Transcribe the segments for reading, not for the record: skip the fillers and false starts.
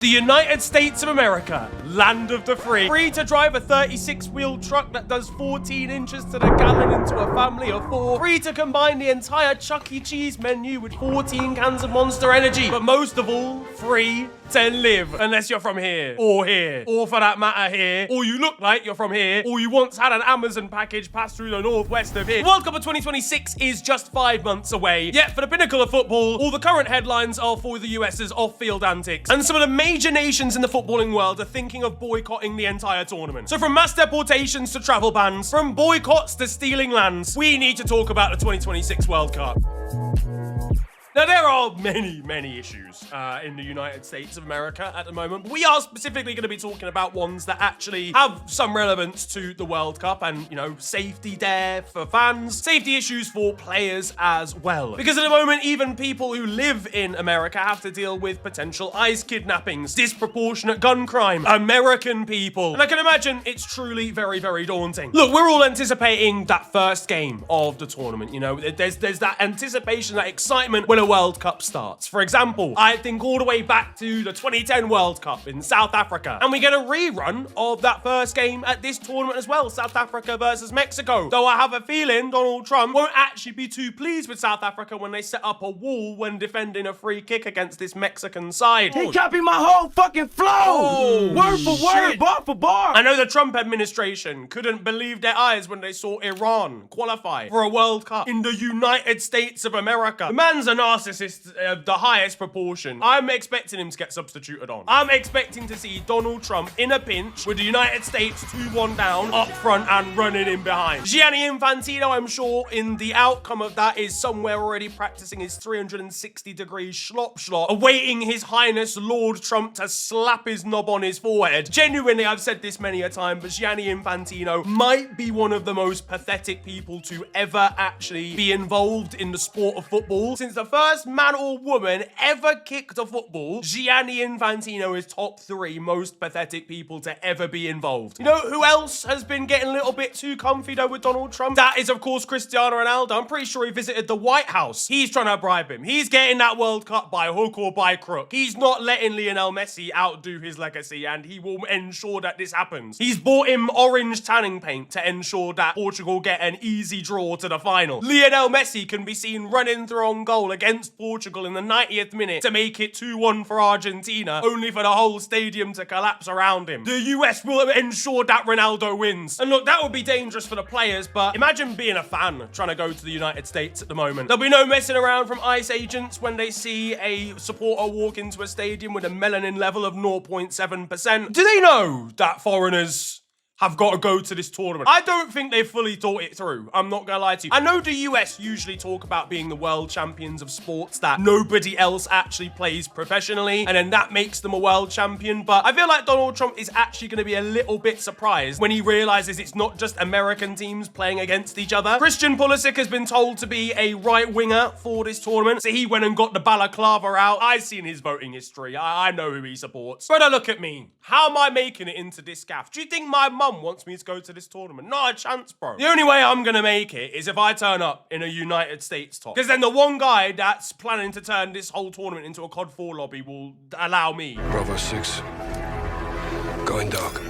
The United States of America, land of the free. Free to drive a 36-wheel truck that does 14 inches to the gallon into a family of 4. Free to combine the entire Chuck E. Cheese menu with 14 cans of Monster Energy. But most of all, free to live. Unless you're from here, or for that matter here, or you look like you're from here, or you once had an Amazon package pass through the northwest of here. The World Cup of 2026 is just 5 months away. Yet for the pinnacle of football, all the current headlines are for the US's off-field antics. And some of the major nations in the footballing world are thinking of boycotting the entire tournament. So from mass deportations to travel bans, from boycotts to stealing lands, we need to talk about the 2026 World Cup. Now, there are many issues in the United States of America at the moment. But we are specifically going to be talking about ones that actually have some relevance to the World Cup and, you know, safety there for fans, safety issues for players as well. Because at the moment, even people who live in America have to deal with potential ICE kidnappings, disproportionate gun crime, American people. And I can imagine it's truly very daunting. Look, we're all anticipating that first game of the tournament. You know, there's that anticipation, that excitement when a World Cup starts. For example, I think all the way back to the 2010 World Cup in South Africa. And we get a rerun of that first game at this tournament as well, South Africa versus Mexico. Though I have a feeling Donald Trump won't actually be too pleased with South Africa when they set up a wall when defending a free kick against this Mexican side. He copied my whole fucking flow! Word for word, bar for bar! I know the Trump administration couldn't believe their eyes when they saw Iran qualify for a World Cup in the United States of America. The man's a narcissist of the highest proportion. I'm expecting him to get substituted on. I'm expecting to see Donald Trump in a pinch with the United States 2-1 down up front and running in behind. Gianni Infantino, I'm sure, in the outcome of that is somewhere already practicing his 360-degree slop, awaiting His Highness Lord Trump to slap his knob on his forehead. Genuinely, I've said this many a time, but Gianni Infantino might be one of the most pathetic people to ever actually be involved in the sport of football. Since the first man or woman ever kicked a football, Gianni Infantino is top 3 most pathetic people to ever be involved. You know who else has been getting a little bit too comfy though with Donald Trump? That is, of course, Cristiano Ronaldo. I'm pretty sure he visited the White House. He's trying to bribe him. He's getting that World Cup by hook or by crook. He's not letting Lionel Messi outdo his legacy, and he will ensure that this happens. He's bought him orange tanning paint to ensure that Portugal get an easy draw to the final. Lionel Messi can be seen running through on goal against Portugal in the 90th minute to make it 2-1 for Argentina, only for the whole stadium to collapse around him. The US will ensure that Ronaldo wins. And look, that would be dangerous for the players, but imagine being a fan trying to go to the United States at the moment. There'll be no messing around from ICE agents when they see a supporter walk into a stadium with a melanin level of 0.7%. Do they know that foreigners have got to go to this tournament? I don't think they fully thought it through. I'm not gonna lie to you. I know the US usually talk about being the world champions of sports that nobody else actually plays professionally, and then that makes them a world champion, but I feel like Donald Trump is actually gonna be a little bit surprised when he realizes it's not just American teams playing against each other. Christian Pulisic has been told to be a right winger for this tournament, so he went and got the balaclava out. I've seen his voting history. I know who he supports. Brother, look at me. How am I making it into this gaff? Do you think my mum wants me to go to this tournament? Not a chance, bro. The only way I'm gonna make it is if I turn up in a United States top. Because then the one guy that's planning to turn this whole tournament into a COD 4 lobby will allow me. Bravo 6. Going dark.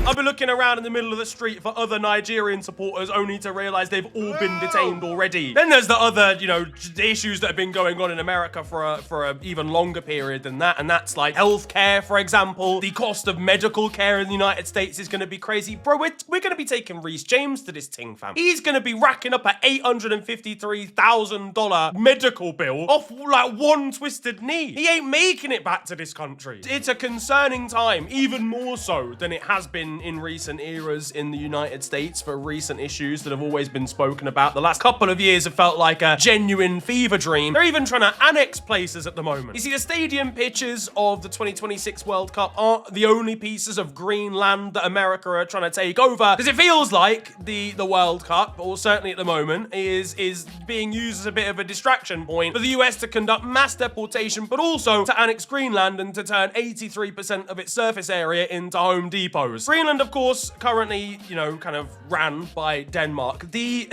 I'll be looking around in the middle of the street for other Nigerian supporters only to realize they've all been detained already. Then there's the other, you know, issues that have been going on in America for a even longer period than that, and that's like healthcare, for example. The cost of medical care in the United States is going to be crazy. Bro, we're going to be taking Reece James to this ting, fam. He's going to be racking up an $853,000 medical bill off like one twisted knee. He ain't making it back to this country. It's a concerning time, even more so than it has been in recent eras in the United States for recent issues that have always been spoken about. The last couple of years have felt like a genuine fever dream. They're even trying to annex places at the moment. You see, the stadium pitches of the 2026 World Cup aren't the only pieces of Greenland that America are trying to take over, because it feels like the World Cup, or certainly at the moment, is being used as a bit of a distraction point for the US to conduct mass deportation, but also to annex Greenland and to turn 83% of its surface area into Home Depots. Greenland, of course, currently, you know, kind of ran by Denmark. The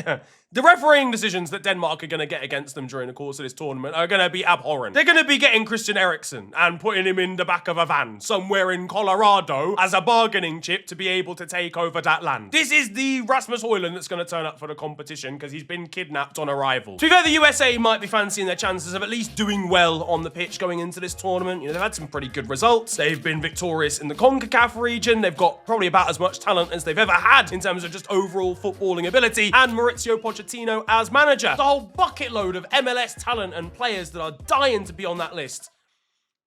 The refereeing decisions that Denmark are going to get against them during the course of this tournament are going to be abhorrent. They're going to be getting Christian Eriksen and putting him in the back of a van somewhere in Colorado as a bargaining chip to be able to take over that land. This is the Rasmus Højlund that's going to turn up for the competition because he's been kidnapped on arrival. To be fair, the USA might be fancying their chances of at least doing well on the pitch going into this tournament. You know, they've had some pretty good results. They've been victorious in the CONCACAF region. They've got probably about as much talent as they've ever had in terms of just overall footballing ability. And Mauricio Pochettino as manager. The whole bucket load of MLS talent and players that are dying to be on that list.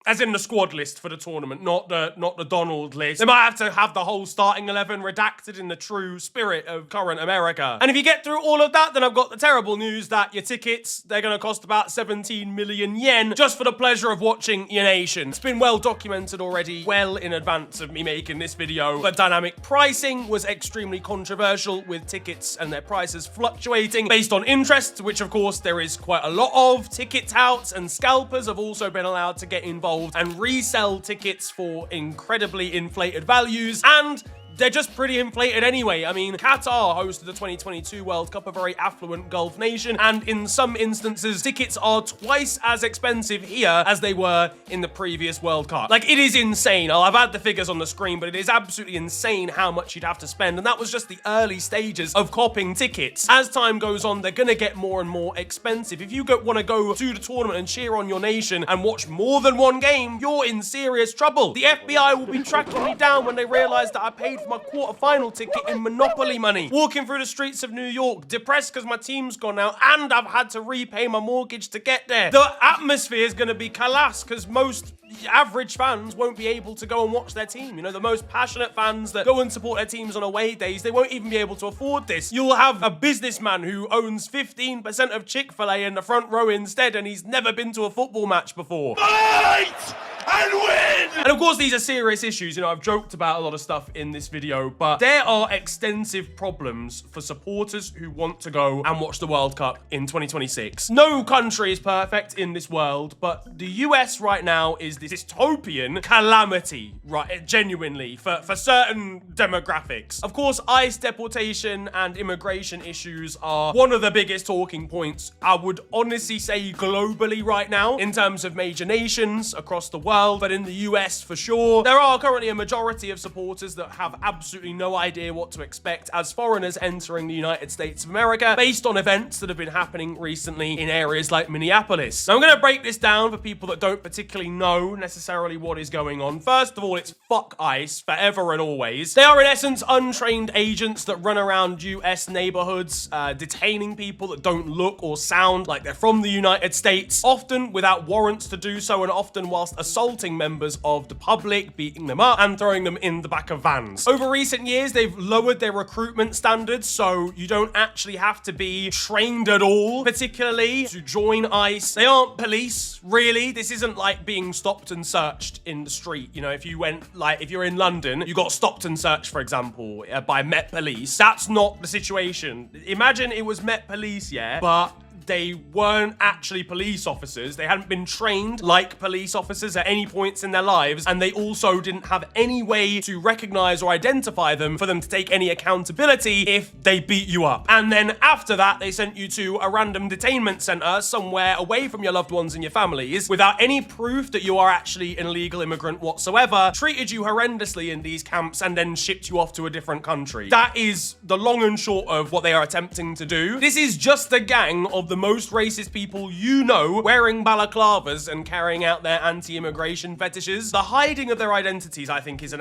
As in the squad list for the tournament, not the Donald list. They might have to have the whole starting 11 redacted in the true spirit of current America. And if you get through all of that, then I've got the terrible news that your tickets, they're going to cost about 17 million yen just for the pleasure of watching your nation. It's been well documented already, well in advance of me making this video. But dynamic pricing was extremely controversial, with tickets and their prices fluctuating based on interest, which of course there is quite a lot of. Ticket touts and scalpers have also been allowed to get involved and resell tickets for incredibly inflated values, and they're just pretty inflated anyway. I mean, Qatar hosted the 2022 World Cup, a very affluent Gulf nation, and in some instances, tickets are twice as expensive here as they were in the previous World Cup. Like, it is insane. I've had the figures on the screen, but it is absolutely insane how much you'd have to spend, and that was just the early stages of copping tickets. As time goes on, they're gonna get more and more expensive. If you want to go to the tournament and cheer on your nation and watch more than one game, you're in serious trouble. The FBI will be tracking me down when they realize that I paid for my quarter-final ticket in Monopoly money. Walking through the streets of New York, depressed because my team's gone out and I've had to repay my mortgage to get there. The atmosphere is going to be collapsed because most average fans won't be able to go and watch their team. You know, the most passionate fans that go and support their teams on away days, they won't even be able to afford this. You'll have a businessman who owns 15% of Chick-fil-A in the front row instead, and he's never been to a football match before. Fight and win! And of course, these are serious issues. You know, I've joked about a lot of stuff in this video, but there are extensive problems for supporters who want to go and watch the World Cup in 2026. No country is perfect in this world, but the US right now is this dystopian calamity, right? Genuinely, for certain demographics. Of course, ICE deportation and immigration issues are one of the biggest talking points, I would honestly say, globally right now, in terms of major nations across the world, but in the US for sure. There are currently a majority of supporters that have absolutely no idea what to expect as foreigners entering the United States of America based on events that have been happening recently in areas like Minneapolis. Now, I'm going to break this down for people that don't particularly know necessarily what is going on. First of all, it's fuck ICE forever and always. They are in essence untrained agents that run around US neighborhoods, detaining people that don't look or sound like they're from the United States, often without warrants to do so, and often whilst assaulting members of the public, beating them up and throwing them in the back of vans. Over recent years, they've lowered their recruitment standards, so you don't actually have to be trained at all, particularly to join ICE. They aren't police, really. This isn't like being stopped and searched in the street. You know, if you went, like, if you're in London, you got stopped and searched, for example, by Met Police. That's not the situation. Imagine it was Met Police, yeah, but they weren't actually police officers. They hadn't been trained like police officers at any points in their lives, and they also didn't have any way to recognize or identify them for them to take any accountability if they beat you up. And then after that, they sent you to a random detainment center somewhere away from your loved ones and your families without any proof that you are actually an illegal immigrant whatsoever, treated you horrendously in these camps, and then shipped you off to a different country. That is the long and short of what they are attempting to do. This is just a gang of the most racist people you know, wearing balaclavas and carrying out their anti-immigration fetishes. The hiding of their identities, I think, is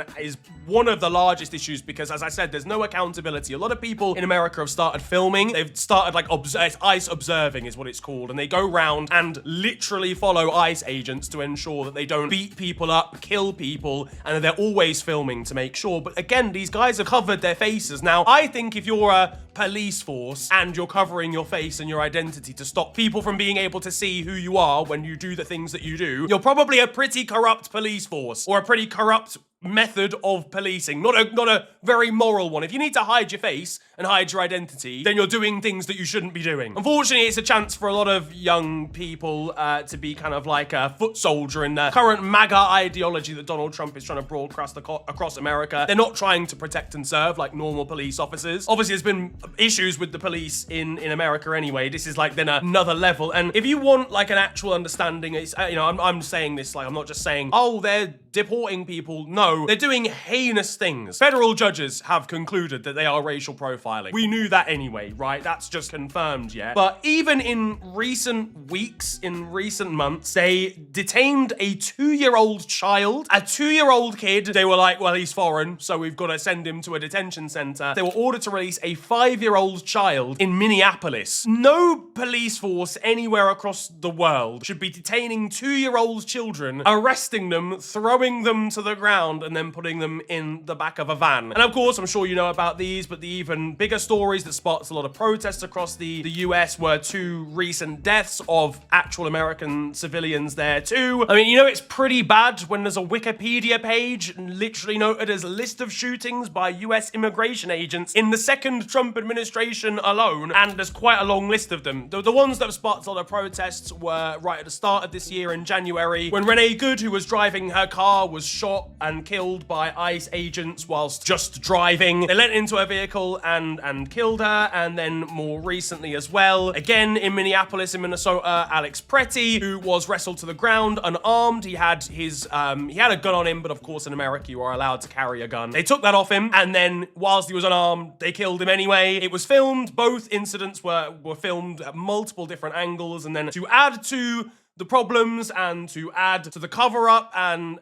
one of the largest issues because, as I said, there's no accountability. A lot of people in America have started filming. They've started, like, ICE observing is what it's called, and they go round and literally follow ICE agents to ensure that they don't beat people up, kill people, and they're always filming to make sure. But again, these guys have covered their faces. Now, I think if you're a police force and you're covering your face and your identity to stop people from being able to see who you are when you do the things that you do, you're probably a pretty corrupt police force or a pretty corrupt method of policing, not a very moral one. If you need to hide your face and hide your identity, then you're doing things that you shouldn't be doing. Unfortunately, it's a chance for a lot of young people to be kind of like a foot soldier in the current MAGA ideology that Donald Trump is trying to broadcast across America. They're not trying to protect and serve like normal police officers. Obviously, there's been issues with the police in America anyway. This is like then another level. And if you want like an actual understanding, it's, you know, I'm saying this like, I'm not just saying, oh, they're deporting people. No, they're doing heinous things. Federal judges have concluded that they are racial profiling. We knew that anyway, right? That's just confirmed yet. But even in recent weeks, in recent months, they detained a 2-year-old child. A 2-year-old kid, they were like, well, he's foreign, so we've got to send him to a detention center. They were ordered to release a 5-year-old child in Minneapolis. No police force anywhere across the world should be detaining 2-year-old children, arresting them, throwing them to the ground, and then putting them in the back of a van. And of course, I'm sure you know about these, but the even bigger stories that sparked a lot of protests across the US were 2 recent deaths of actual American civilians there too. I mean, you know, it's pretty bad when there's a Wikipedia page literally noted as a list of shootings by US immigration agents in the second Trump administration alone, and there's quite a long list of them. The ones that have sparked a lot of protests were right at the start of this year in January, when Renee Good, who was driving her car, was shot and killed by ICE agents whilst just driving. They let into her vehicle and killed her. And then more recently as well, again in Minneapolis in Minnesota, Alex Pretty, who was wrestled to the ground unarmed. He had his he had a gun on him, but of course in America you are allowed to carry a gun. They took that off him, and then whilst he was unarmed, they killed him anyway. It was filmed. Both incidents were filmed at multiple different angles, and then to add to the problems and to add to the cover-up and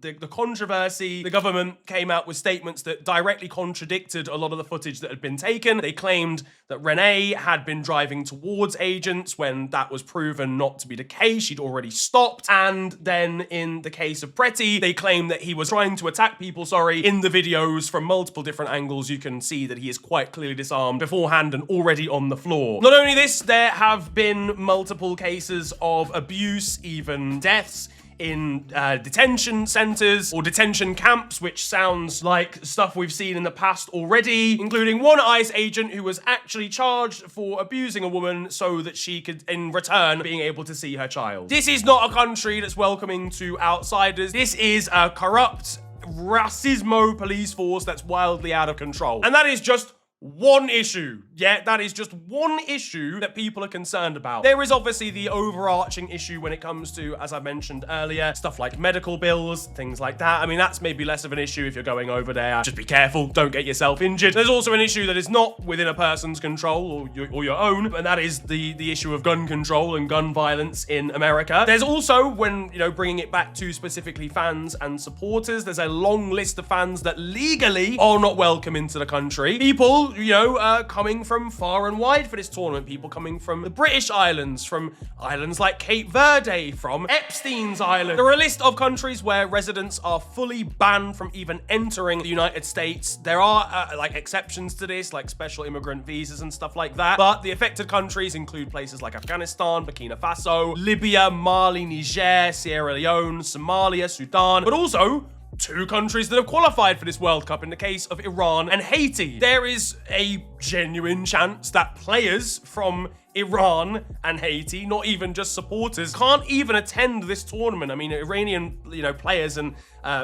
the controversy, the government came out with statements that directly contradicted a lot of the footage that had been taken. They claimed that Renee had been driving towards agents when that was proven not to be the case. She'd already stopped. And then in the case of Pretty, they claimed that he was trying to attack people, in the videos from multiple different angles. You can see that he is quite clearly disarmed beforehand and already on the floor. Not only this, there have been multiple cases of abuse, even deaths, in detention centers or detention camps, which sounds like stuff we've seen in the past already, including one ICE agent who was actually charged for abusing a woman so that she could, in return, being able to see her child. This is not a country that's welcoming to outsiders. This is a corrupt, racismo police force that's wildly out of control. And that is just one issue. Yeah, that is just one issue that people are concerned about. There is obviously the overarching issue when it comes to, as I mentioned earlier, stuff like medical bills, things like that. I mean, that's maybe less of an issue if you're going over there. Just be careful, don't get yourself injured. There's also an issue that is not within a person's control or your own, and that is the issue of gun control and gun violence in America. There's also, when, you know, bringing it back to specifically fans and supporters, there's a long list of fans that legally are not welcome into the country. People, you know, coming from far and wide for this tournament. People coming from the British Islands, from islands like Cape Verde, from Epstein's Island. There are a list of countries where residents are fully banned from even entering the United States. There are like exceptions to this, like special immigrant visas and stuff like that. But the affected countries include places like Afghanistan, Burkina Faso, Libya, Mali, Niger, Sierra Leone, Somalia, Sudan, but also 2 countries that have qualified for this World Cup in the case of Iran and Haiti. There is a genuine chance that players from Iran and Haiti, not even just supporters, can't even attend this tournament. I mean, Iranian, you know, players and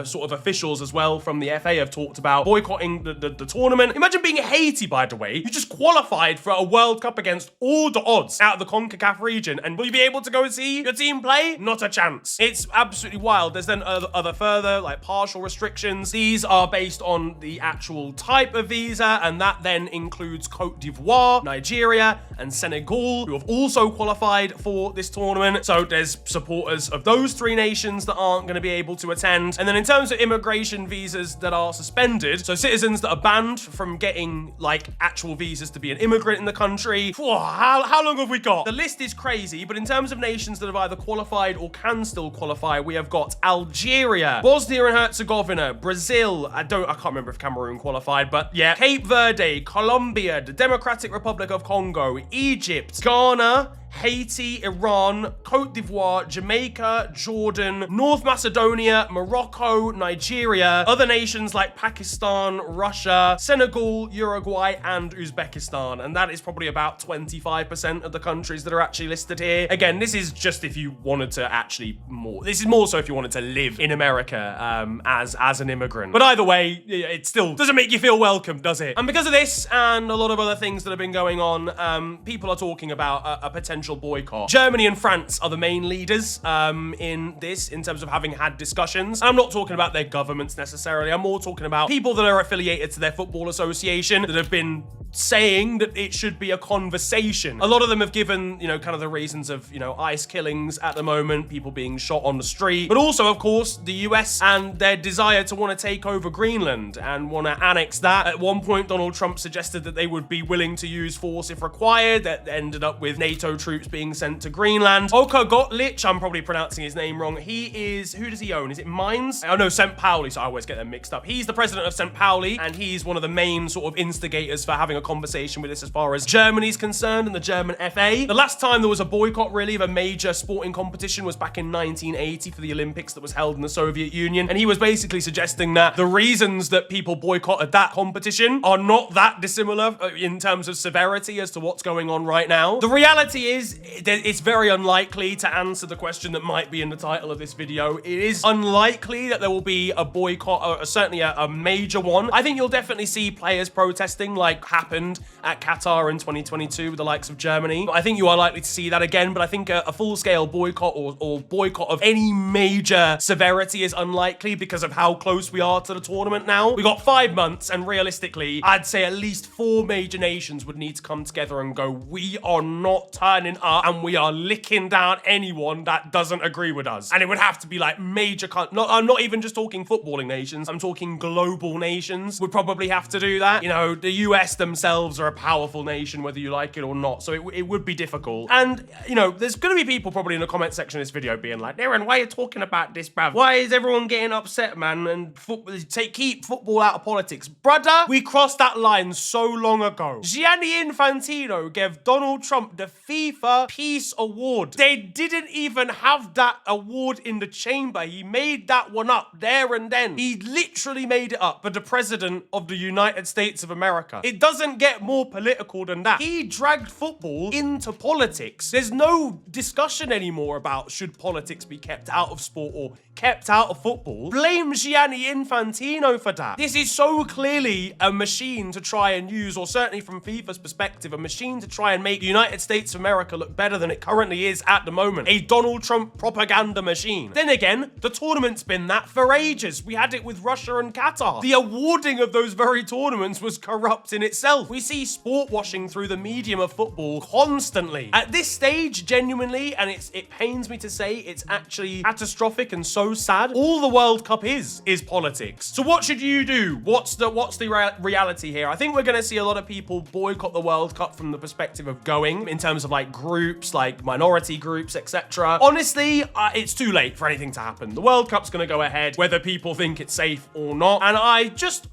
sort of officials as well from the FA have talked about boycotting the tournament. Imagine being Haiti, by the way. You just qualified for a World Cup against all the odds out of the CONCACAF region, and will you be able to go and see your team play? Not a chance. It's absolutely wild. There's then other further, like, partial restrictions. These are based on the actual type of visa, and that then includes Cote d'Ivoire, Nigeria, and Senegal, who have also qualified for this tournament. So there's supporters of those 3 nations that aren't going to be able to attend. And then in terms of immigration visas that are suspended, so citizens that are banned from getting like actual visas to be an immigrant in the country. How long have we got? The list is crazy, but in terms of nations that have either qualified or can still qualify, we have got Algeria, Bosnia and Herzegovina, Brazil, I can't remember if Cameroon qualified, but yeah, Cape Verde, Colombia, the Democratic Republic of Congo, Egypt, Ghana, Haiti, Iran, Cote d'Ivoire, Jamaica, Jordan, North Macedonia, Morocco, Nigeria, other nations like Pakistan, Russia, Senegal, Uruguay, and Uzbekistan. And that is probably about 25% of the countries that are actually listed here. Again, this is just if you wanted to actually this is more so if you wanted to live in America as an immigrant. But either way, it still doesn't make you feel welcome, does it? And because of this and a lot of other things that have been going on, people are talking about a potential boycott. Germany and France are the main leaders in this, in terms of having had discussions. And I'm not talking about their governments necessarily. I'm more talking about people that are affiliated to their football association that have been saying that it should be a conversation. A lot of them have given, you know, kind of the reasons of, you know, ICE killings at the moment, people being shot on the street, but also, of course, the US and their desire to want to take over Greenland and want to annex that. At one point, Donald Trump suggested that they would be willing to use force if required. That ended up with NATO troops being sent to Greenland. Oka Gotlich, I'm probably pronouncing his name wrong. He is, who does he own? Is it Mines? Oh no, St. Pauli, so I always get them mixed up. He's the president of St. Pauli, and he's one of the main sort of instigators for having a conversation with this as far as Germany's concerned and the German FA. The last time there was a boycott really of a major sporting competition was back in 1980 for the Olympics that was held in the Soviet Union, and he was basically suggesting that the reasons that people boycotted that competition are not that dissimilar in terms of severity as to what's going on right now. The reality is it's very unlikely to answer the question that might be in the title of this video. It is unlikely that there will be a boycott, or certainly a major one. I think you'll definitely see players protesting like happened at Qatar in 2022 with the likes of Germany. I think you are likely to see that again, but I think a full-scale boycott or boycott of any major severity is unlikely because of how close we are to the tournament now. We got 5 months, and realistically, I'd say at least 4 major nations would need to come together and go, we are not turning up and we are licking down anyone that doesn't agree with us. And it would have to be like major, I'm not even just talking footballing nations, I'm talking global nations would probably have to do that. You know, the US themselves are a powerful nation, whether you like it or not, so it would be difficult. And, you know, there's gonna be people probably in the comment section of this video being like, Darren, why are you talking about this, bruv? Why is everyone getting upset, man? And keep football out of politics. Brother, we crossed that line so long ago. Gianni Infantino gave Donald Trump the FIFA Peace Award. They didn't even have that award in the chamber. He made that one up there and then. He literally made it up for the president of the United States of America. It doesn't get more political than that. He dragged football into politics. There's no discussion anymore about should politics be kept out of sport or kept out of football. Blame Gianni Infantino for that. This is so clearly a machine to try and use, or certainly from FIFA's perspective, a machine to try and make the United States of America look better than it currently is at the moment. A Donald Trump propaganda machine. Then again, the tournament's been that for ages. We had it with Russia and Qatar. The awarding of those very tournaments was corrupt in itself. We see sport washing through the medium of football constantly. At this stage, genuinely, and it pains me to say, it's actually catastrophic and so sad. All the World Cup is politics. So what should you do? What's the reality here? I think we're gonna see a lot of people boycott the World Cup from the perspective of going, in terms of like groups, like minority groups, etc. Honestly, it's too late for anything to happen. The World Cup's gonna go ahead, whether people think it's safe or not. And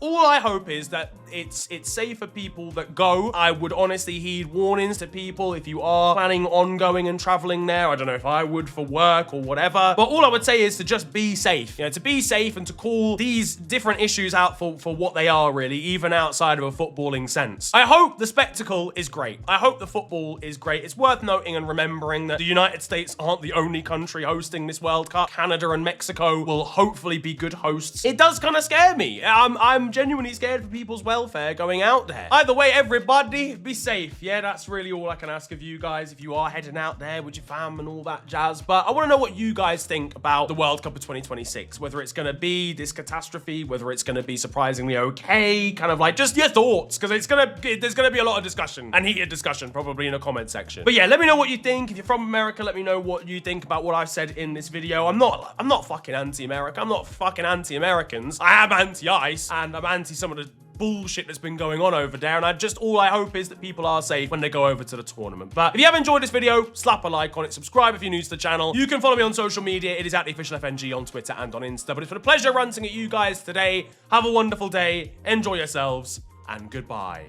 all I hope is that it's safe for people that go. I would honestly heed warnings to people if you are planning on going and traveling there. I don't know if I would for work or whatever, but all I would say is to just be safe. You know, to be safe and to call these different issues out for what they are really, even outside of a footballing sense. I hope the spectacle is great. I hope the football is great. It's worth noting and remembering that the United States aren't the only country hosting this World Cup. Canada and Mexico will hopefully be good hosts. It does kind of scare me. I'm genuinely scared for people's welfare going out there. Either way, everybody, be safe. Yeah, that's really all I can ask of you guys if you are heading out there with your fam and all that jazz. But I want to know what you guys think about the World Cup of 2026, whether it's going to be this catastrophe, whether it's going to be surprisingly okay, kind of like just your thoughts, because there's going to be a lot of discussion and heated discussion probably in the comment section. But yeah, let me know what you think. If you're from America, let me know what you think about what I've said in this video. I'm not fucking anti-America. I'm not fucking anti-Americans. I am anti-ICE and I'm anti some of the bullshit that's been going on over there, and all I hope is that people are safe when they go over to the tournament. But if you have enjoyed this video, slap a like on it, subscribe if you're new to the channel. You can follow me on social media. It is at @theofficialfng on Twitter and on Insta. But it's been a pleasure ranting at you guys today. Have a wonderful day, enjoy yourselves, and goodbye.